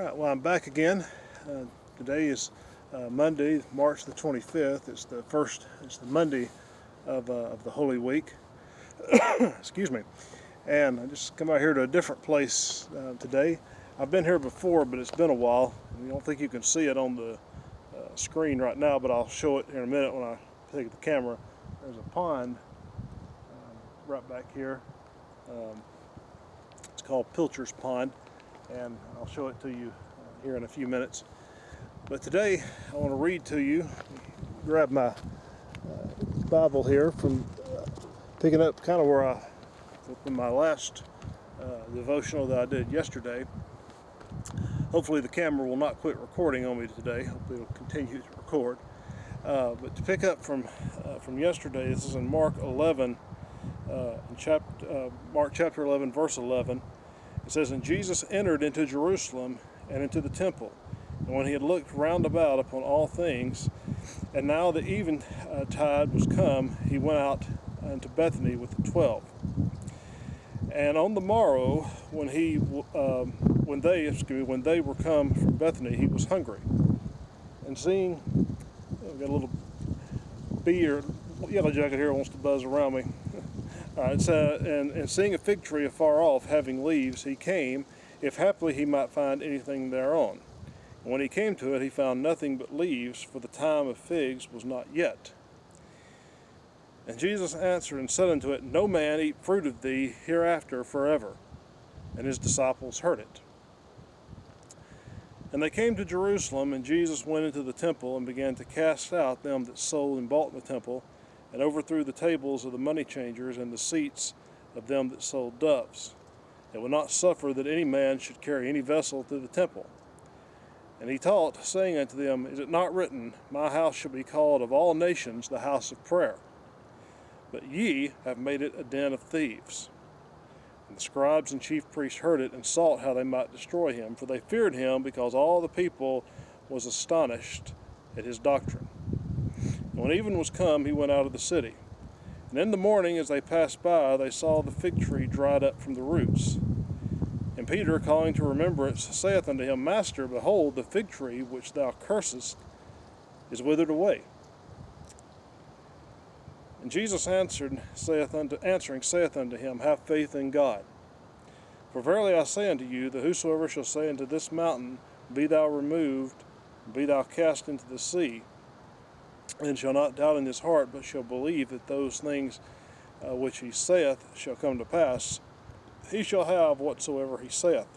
Alright, well, I'm back again. Today is Monday, March the 25th. It's the Monday of the Holy Week. Excuse me. And I just come out here to a different place today. I've been here before, but it's been a while. I don't think you can see it on the screen right now, but I'll show it in a minute when I take the camera. There's a pond right back here. It's called Pilcher's Pond, and I'll show it to you here in a few minutes. But today I want to read to you, grab my Bible here from picking up kind of where from my last devotional that I did yesterday. Hopefully the camera will not quit recording on me today. Hopefully it'll continue to record. But to pick up from yesterday, this is in Mark 11, Mark chapter 11, verse 11. It says, "And Jesus entered into Jerusalem and into the temple. And when he had looked round about upon all things, and now the eventide was come, he went out unto Bethany with the 12. And on the morrow, when they were come from Bethany, he was hungry. And seeing, I've got a little bee or yellow jacket here wants to buzz around me. All right, so, and seeing a fig tree afar off, having leaves, he came, if haply he might find anything thereon. And when he came to it, he found nothing but leaves, for the time of figs was not yet. And Jesus answered and said unto it, No man eat fruit of thee hereafter forever. And his disciples heard it. And they came to Jerusalem, and Jesus went into the temple, and began to cast out them that sold and bought in the temple, and overthrew the tables of the money changers and the seats of them that sold doves, and would not suffer that any man should carry any vessel to the temple. And he taught, saying unto them, Is it not written, My house shall be called of all nations the house of prayer? But ye have made it a den of thieves. And the scribes and chief priests heard it, and sought how they might destroy him, for they feared him, because all the people was astonished at his doctrine. And when even was come, he went out of the city. And in the morning, as they passed by, they saw the fig tree dried up from the roots. And Peter, calling to remembrance, saith unto him, Master, behold, the fig tree which thou cursest is withered away. And Jesus answering saith unto him, Have faith in God. For verily I say unto you, that whosoever shall say unto this mountain, Be thou removed, be thou cast into the sea, and shall not doubt in his heart, but shall believe that those things which he saith shall come to pass, he shall have whatsoever he saith.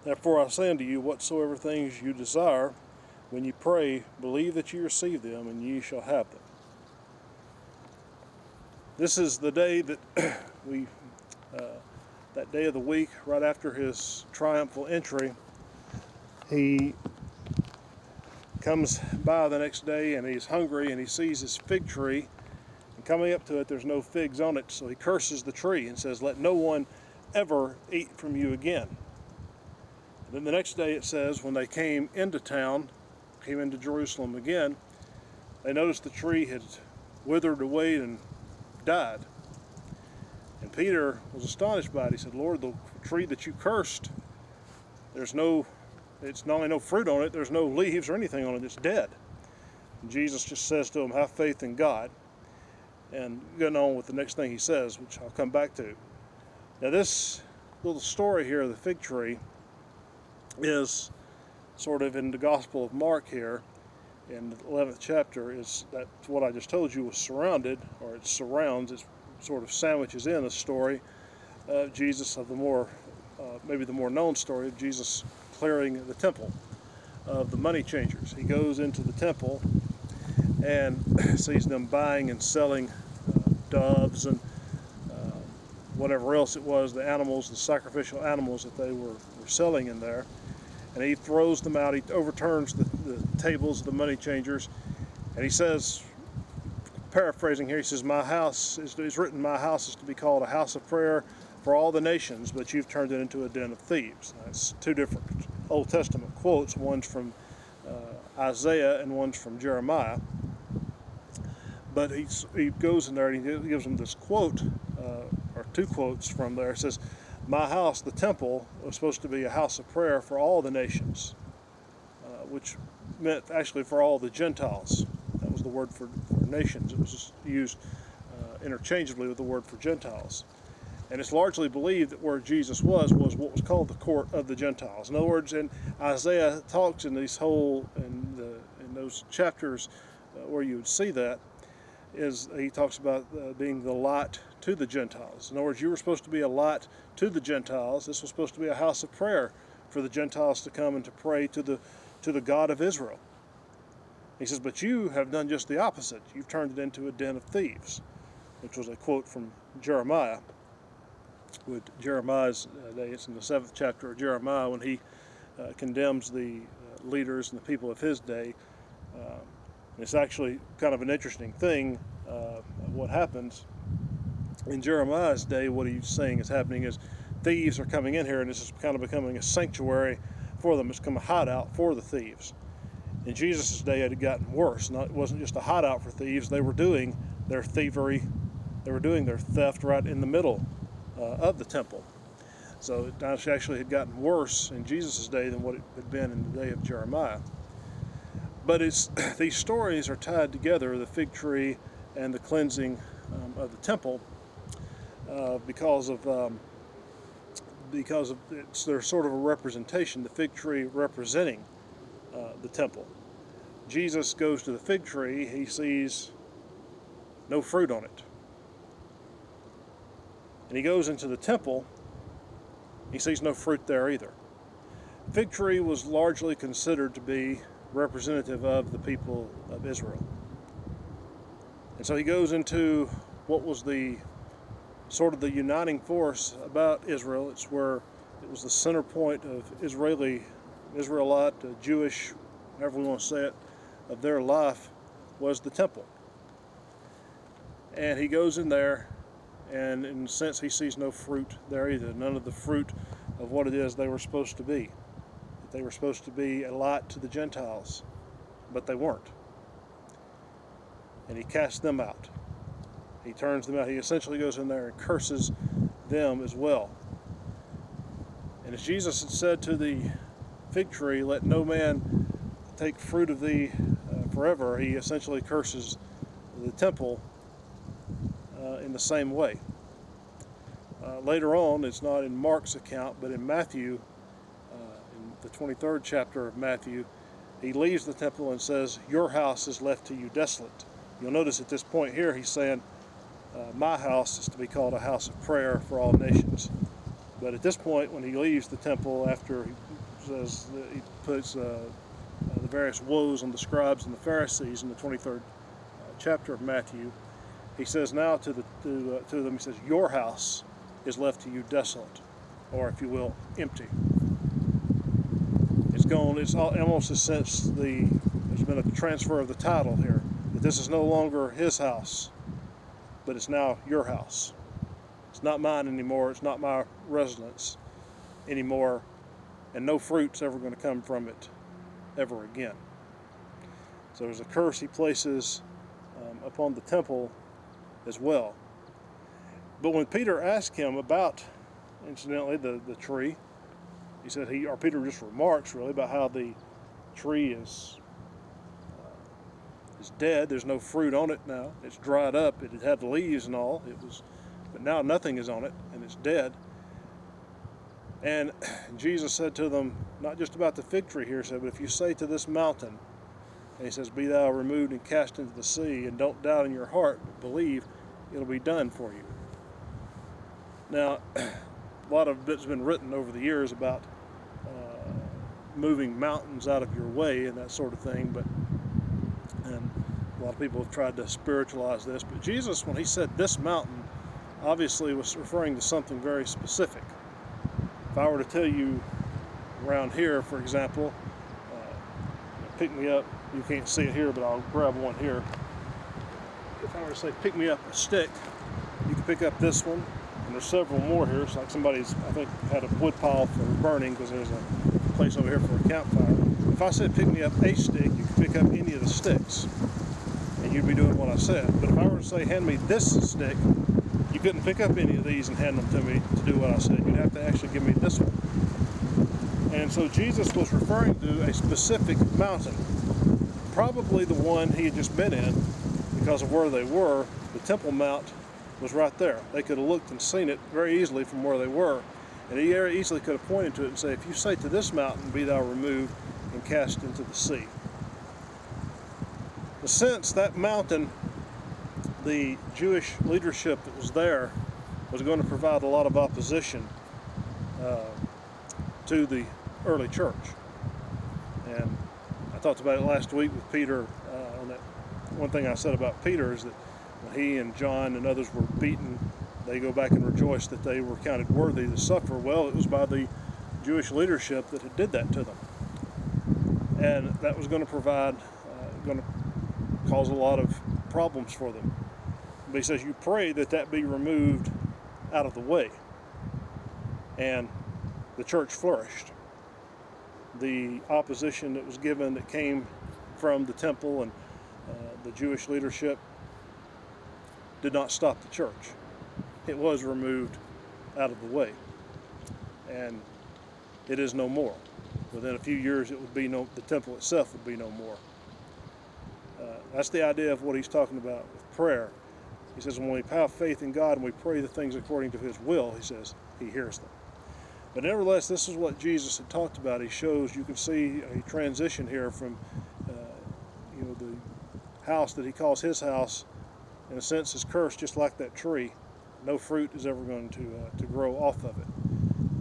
Therefore I say unto you, whatsoever things you desire, when you pray, believe that you receive them, and ye shall have them." This is the day that that day of the week, right after his triumphal entry. He comes by the next day, and he's hungry, and he sees this fig tree, and coming up to it, there's no figs on it, so he curses the tree and says, Let no one ever eat from you again. And then the next day it says, when they came into Jerusalem again, they noticed the tree had withered away and died. And Peter was astonished by it. He said, Lord, the tree that you cursed, it's not only no fruit on it, there's no leaves or anything on it, it's dead. And Jesus just says to him, Have faith in God. And getting on with the next thing he says, which I'll come back to. Now this little story here of the fig tree is sort of in the Gospel of Mark here, in the 11th chapter, is that what I just told you was surrounded, or it surrounds, it sort of sandwiches in a story of Jesus, of maybe the more known story of Jesus clearing the temple of the money changers. He goes into the temple and sees them buying and selling doves and whatever else it was, the animals, the sacrificial animals that they were selling in there. And he throws them out. He overturns the tables of the money changers. And he says, paraphrasing here, he says, My house is written, My house is to be called a house of prayer for all the nations, but you've turned it into a den of thieves. That's two different Old Testament quotes. One's from Isaiah and one's from Jeremiah. But he goes in there and he gives them this quote, or two quotes from there. It says, My house, the temple, was supposed to be a house of prayer for all the nations, which meant actually for all the Gentiles. That was the word for nations. It was just used interchangeably with the word for Gentiles. And it's largely believed that where Jesus was what was called the court of the Gentiles. In other words, in Isaiah talks in those chapters where you would see that, is he talks about being the light to the Gentiles. In other words, you were supposed to be a light to the Gentiles. This was supposed to be a house of prayer for the Gentiles to come and to pray to the God of Israel. He says, but you have done just the opposite. You've turned it into a den of thieves, which was a quote from Jeremiah. With Jeremiah's day, it's in the 7th chapter of Jeremiah when he condemns the leaders and the people of his day. It's actually kind of an interesting thing. What happens in Jeremiah's day, what he's saying is happening is thieves are coming in here, and this is kind of becoming a sanctuary for them. It's become a hideout for the thieves. In Jesus' day, it had gotten worse. It wasn't just a hideout for thieves. They were doing their thievery. They were doing their theft right in the middle of the temple. So it actually had gotten worse in Jesus' day than what it had been in the day of Jeremiah. But these stories are tied together, the fig tree and the cleansing of the temple, because they're sort of a representation, the fig tree representing the temple. Jesus goes to the fig tree, he sees no fruit on it. And he goes into the temple, he sees no fruit there either. The fig tree was largely considered to be representative of the people of Israel. And so he goes into what was the sort of the uniting force about Israel. It's where it was the center point of Israelite, Jewish, however we want to say it, of their life was the temple. And he goes in there, and in a sense he sees no fruit there either, none of the fruit of what it is they were supposed to be. They were supposed to be a light to the Gentiles, but they weren't. And he casts them out. He turns them out. He essentially goes in there and curses them as well. And as Jesus had said to the fig tree, let no man take fruit of thee forever, he essentially curses the temple in the same way. Later on, it's not in Mark's account, but in Matthew, in the 23rd chapter of Matthew, he leaves the temple and says, your house is left to you desolate. You'll notice at this point here, he's saying, my house is to be called a house of prayer for all nations. But at this point, when he leaves the temple, after he says he puts the various woes on the scribes and the Pharisees in the 23rd chapter of Matthew, he says now to them, he says, your house is left to you desolate, or if you will, empty. It's gone. It's almost a sense there's been a transfer of the title here, that this is no longer his house, but it's now your house. It's not mine anymore. It's not my residence anymore, and no fruit's ever going to come from it ever again. So there's a curse he places upon the temple as well. But when Peter asked him about, incidentally, the tree, he said Peter just remarks really about how the tree is dead. There's no fruit on it now. It's dried up. It had had leaves and all. But now nothing is on it, and it's dead. And Jesus said to them, not just about the fig tree here, said, but if you say to this mountain, and he says, be thou removed and cast into the sea, and don't doubt in your heart, but believe, it'll be done for you. Now, a lot of it's been written over the years about moving mountains out of your way and that sort of thing, and a lot of people have tried to spiritualize this, but Jesus, when he said this mountain, obviously was referring to something very specific. If I were to tell you around here, for example, pick me up, you can't see it here, but I'll grab one here. If I were to say pick me up a stick, you can pick up this one, and there's several more here. It's like somebody's, I think, had a wood pile for burning, because there's a place over here for a campfire. If I said pick me up a stick, you can pick up any of the sticks, and you'd be doing what I said. But if I were to say hand me this stick, you couldn't pick up any of these and hand them to me to do what I said. You'd have to actually give me this one. And so Jesus was referring to a specific mountain, probably the one he had just been in, because of where they were. The Temple Mount was right there. They could have looked and seen it very easily from where they were. And he very easily could have pointed to it and said, if you say to this mountain, be thou removed and cast into the sea. But since that mountain, the Jewish leadership that was there was going to provide a lot of opposition to the early church. And I talked about it last week with Peter. On that one thing I said about Peter is that when he and John and others were beaten, they go back and rejoice that they were counted worthy to suffer. Well, it was by the Jewish leadership that had did that to them. And that was going to provide, going to cause a lot of problems for them. But he says, you pray that that be removed out of the way. And the church flourished. The opposition that was given that came from the temple and the Jewish leadership did not stop the church. It was removed out of the way. And it is no more. Within a few years, it would be the temple itself would be no more. That's the idea of what he's talking about with prayer. He says, when we have faith in God and we pray the things according to his will, he says, he hears them. But nevertheless, this is what Jesus had talked about. He shows, you can see a transition here from, the house that he calls his house, in a sense, is cursed just like that tree. No fruit is ever going to grow off of it.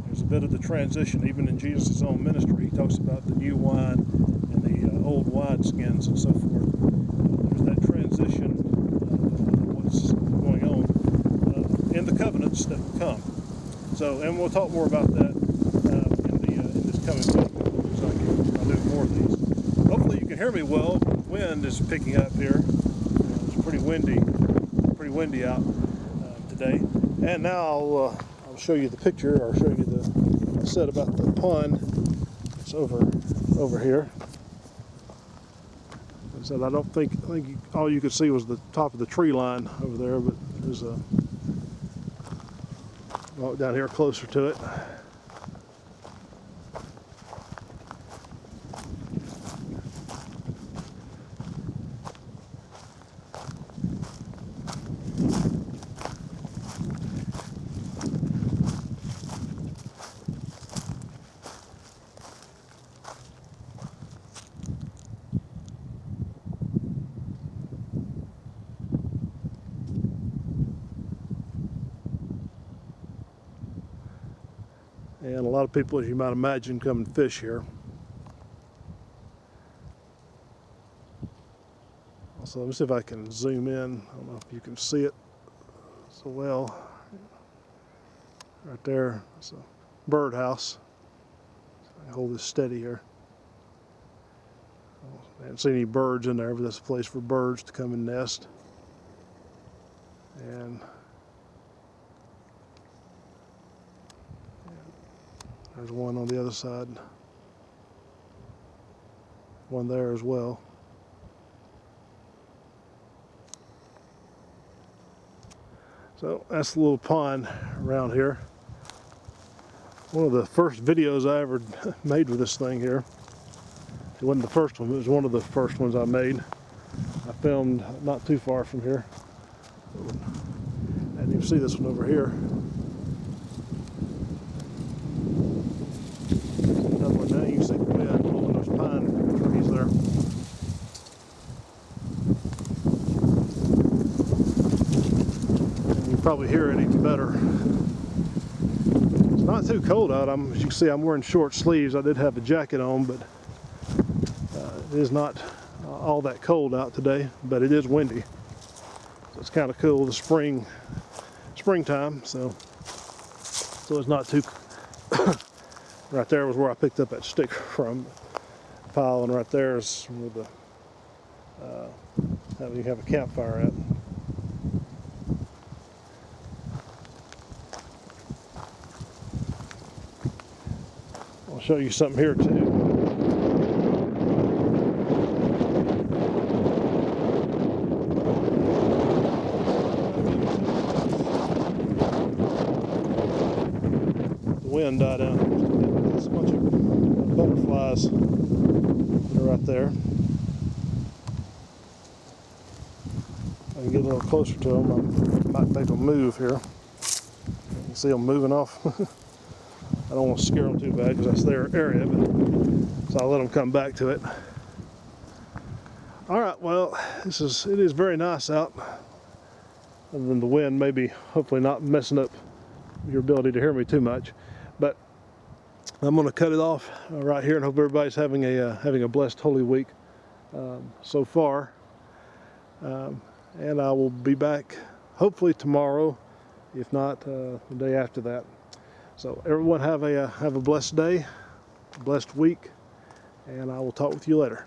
There's a bit of the transition, even in Jesus' own ministry. He talks about the new wine and the old wineskins and so forth. There's that transition of what's going on in the covenants that will come. So, and we'll talk more about that in this coming week, so I'll do more of these. Hopefully you can hear me well. The wind is picking up here. It's pretty windy out today. And now I'll show you the picture, or show you the I said about the pond. It's over here. I said I think all you could see was the top of the tree line over there, but there's a walk down here closer to it. And a lot of people, as you might imagine, come and fish here. So let me see if I can zoom in. I don't know if you can see it so well. Right there, it's a birdhouse. I hold this steady here. I haven't seen any birds in there, but that's a place for birds to come and nest. And there's one on the other side. One there as well. So that's the little pond around here. One of the first videos I ever made with this thing here. It wasn't the first one, it was one of the first ones I made. I filmed not too far from here. And you can see this one over here. Another one now, you can see the wind blowing those pine trees there. And you can probably hear it even better. It's not too cold out. As you can see, I'm wearing short sleeves. I did have a jacket on, but it is not all that cold out today, but it is windy. So it's kind of cool, the springtime, so it's not too right there was where I picked up that stick from the pile, and right there is where you have a campfire at. I'll show you something here too. wind die down here. There's a bunch of butterflies that are right there. I can get a little closer to them. I might make them move here. You can see them moving off. I don't want to scare them too bad because that's their area, but so I'll let them come back to it. All right, well, it is very nice out. Other than the wind, maybe hopefully not messing up your ability to hear me too much, but I'm going to cut it off right here, and hope everybody's having a blessed Holy Week so far. And I will be back hopefully tomorrow, if not the day after that. So everyone have a blessed day, blessed week, and I will talk with you later.